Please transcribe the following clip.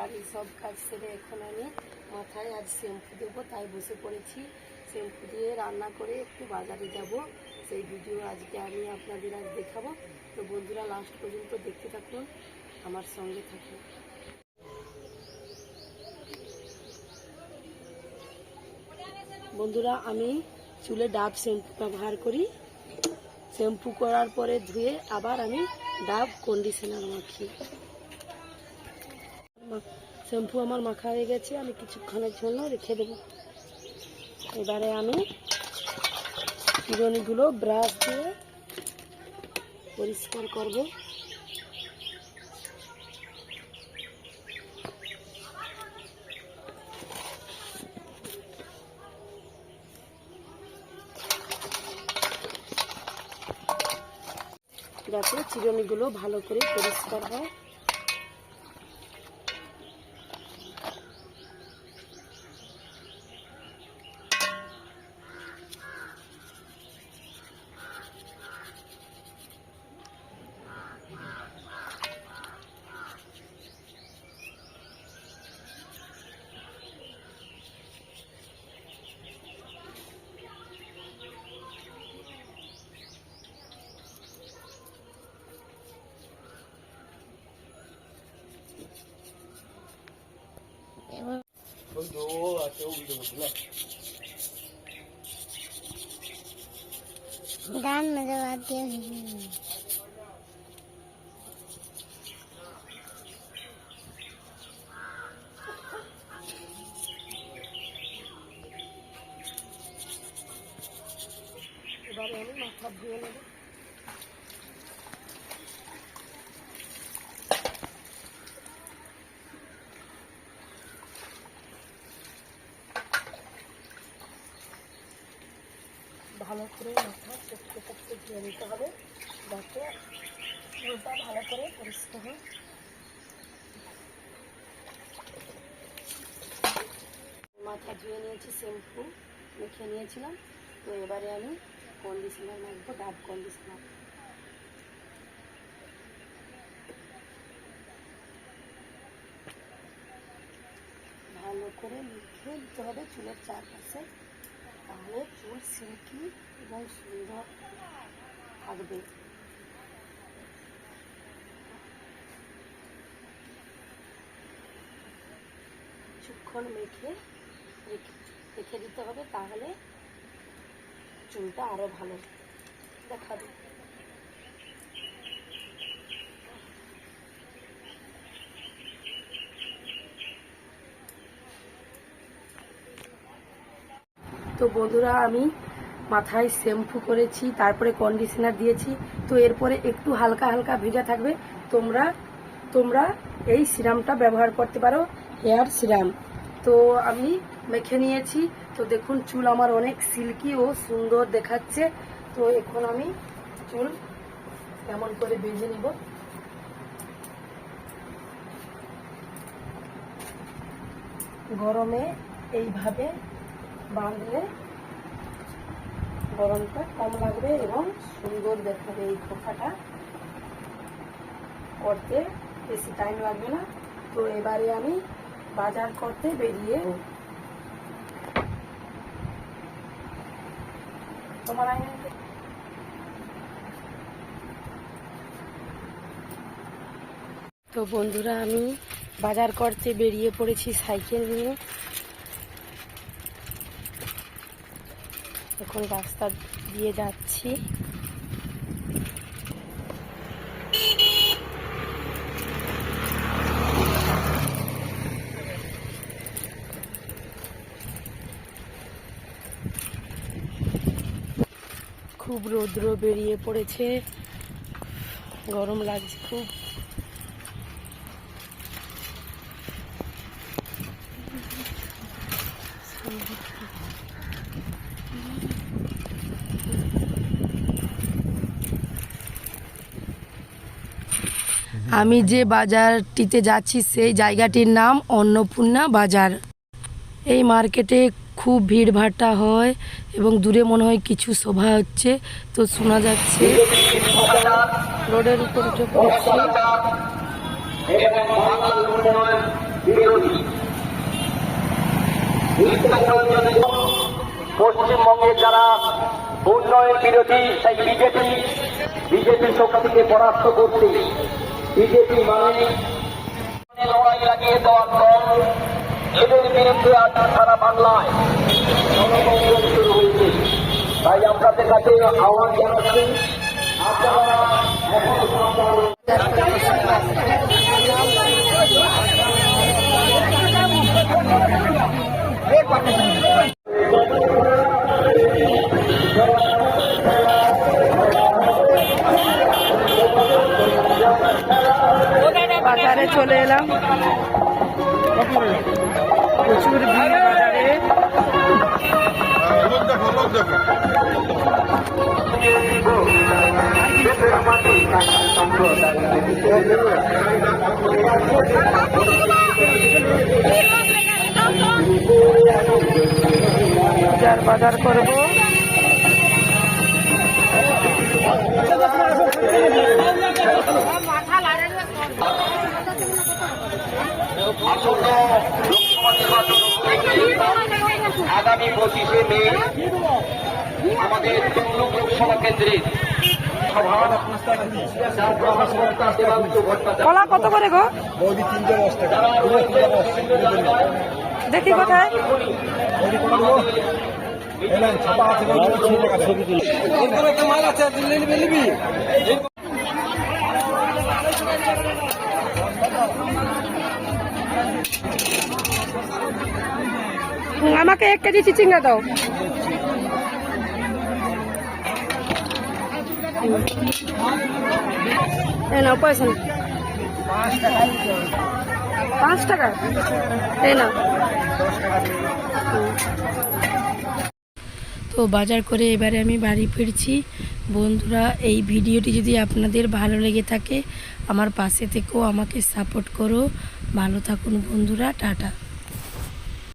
বাড়ির সব কাজ সেরে এখন আমি মাথায় আজ শ্যাম্পু দেবো, তাই বসে পড়েছি। শ্যাম্পু দিয়ে রান্না করে একটু বাজারে যাব, সেই ভিডিও আজকে আমি আপনাদের আজ দেখাবো। তো বন্ধুরা লাস্ট পর্যন্ত দেখতে থাকুন, আমার সঙ্গে থাকুন। বন্ধুরা আমি চুলে ডাব শ্যাম্পু ব্যবহার করি। শ্যাম্পু করার পরে ধুয়ে আবার আমি ডাব কন্ডিশনার মাখি। শ্যাম্পু আমার মাখা হয়ে গেছে, আমি কিছুক্ষণের জন্য রেখে দেব। এবারে আমি চিরুনিগুলো ব্রাশ দিয়ে পরিষ্কার করব। যাতে চিরুনিগুলো ভালো করে পরিষ্কার হয়। दान नजर आती है। এবারে আমি মাথা ধুয়ে নেব। ভালো করে মাথা চটকে চটকে ধুয়ে নিতে হবে, যাতে চুলটা ভালো করে পরিষ্কার হয়। মাথা ধুয়ে নিয়েছি, শ্যাম্পু মেখে নিয়েছিলাম। তো এবারে আমি কন্ডিশনার মাখবো, ডাব কন্ডিশনার। ভালো করে মেখে দিতে হবে চুলের চারপাশে, তাহলে চুল সিল্কি এবং সুন্দর থাকবে। কিছুক্ষণ মেখে রেখে দিতে হবে, তাহলে চুলটা আরো ভালো দেখাবে। তো বন্ধুরা আমি মাথায় শ্যাম্পু করেছি, তারপরে কন্ডিশনার দিয়েছি। তো এরপরে একটু হালকা হালকা ভেজা থাকবে, তোমরা এই সিরামটা ব্যবহার করতে পারো, হেয়ার সিরাম। তো আমি মেখে নিয়েছি। তো দেখুন চুল আমার অনেক সিল্কি ও সুন্দর দেখাচ্ছে। তো এখন আমি চুল কেমন করে বেঁধে নিব। গরমে এইভাবে বাঁধলে গরমটা কম লাগবে এবং সুন্দর দেখাবে। এই খোপাটা করতে বেশি টাইম লাগবে না। তো এবারে আমি বাজার করতে বেরিয়ে তো বন্ধুরা আমি বাজার করতে বেরিয়ে পড়েছি সাইকেল নিয়ে। এখন রাস্তা দিয়ে যাচ্ছি। খুব রৌদ্র বেরিয়ে পড়েছে, গরম লাগছে খুব। আমি যে বাজারটিতে যাচ্ছি সেই জায়গাটির নাম অন্নপূর্ণা বাজার। এই মার্কেটে খুব ভিড়ভাট্টা হয় এবং দূরে মনে হয় কিছু সভা হচ্ছে, তো শোনা যাচ্ছে। রোডের উপর উঠে পড়েছি। বিরোধী পশ্চিমবঙ্গে যারা উন্নয়ন বিরোধী সেই বিজেপি শক্তিকে পরাস্ত করতে বিজেপি মানে লড়াই লাগিয়ে দেওয়ার দল এদের বিরুদ্ধে আজ সারা বাংলায় গণতন্ত্র শুরু হয়েছে। তাই আপনাদের কাছে আহ্বান জানাচ্ছি, আপনারা বাজারে চলে এলাম, প্রচুর ভিড় বাজারে। বাজার করবো। আগামী 25শে মে আমাদের তমলুক লোকসভা কেন্দ্রের কলা কত করে গো? দেখি কোথায় আমাকে 1 কেজি চিচিঙ্গা দাও। এই নাও পয়সা, 5 টাকা। এই নাও। তো বাজার করে এবারে আমি বাড়ি ফিরছি। বন্ধুরা, এই ভিডিওটি যদি আপনাদের ভালো লেগে থাকে আমার পাশে থেকেও আমাকে সাপোর্ট করো। ভালো থাকুন বন্ধুরা, টাটা।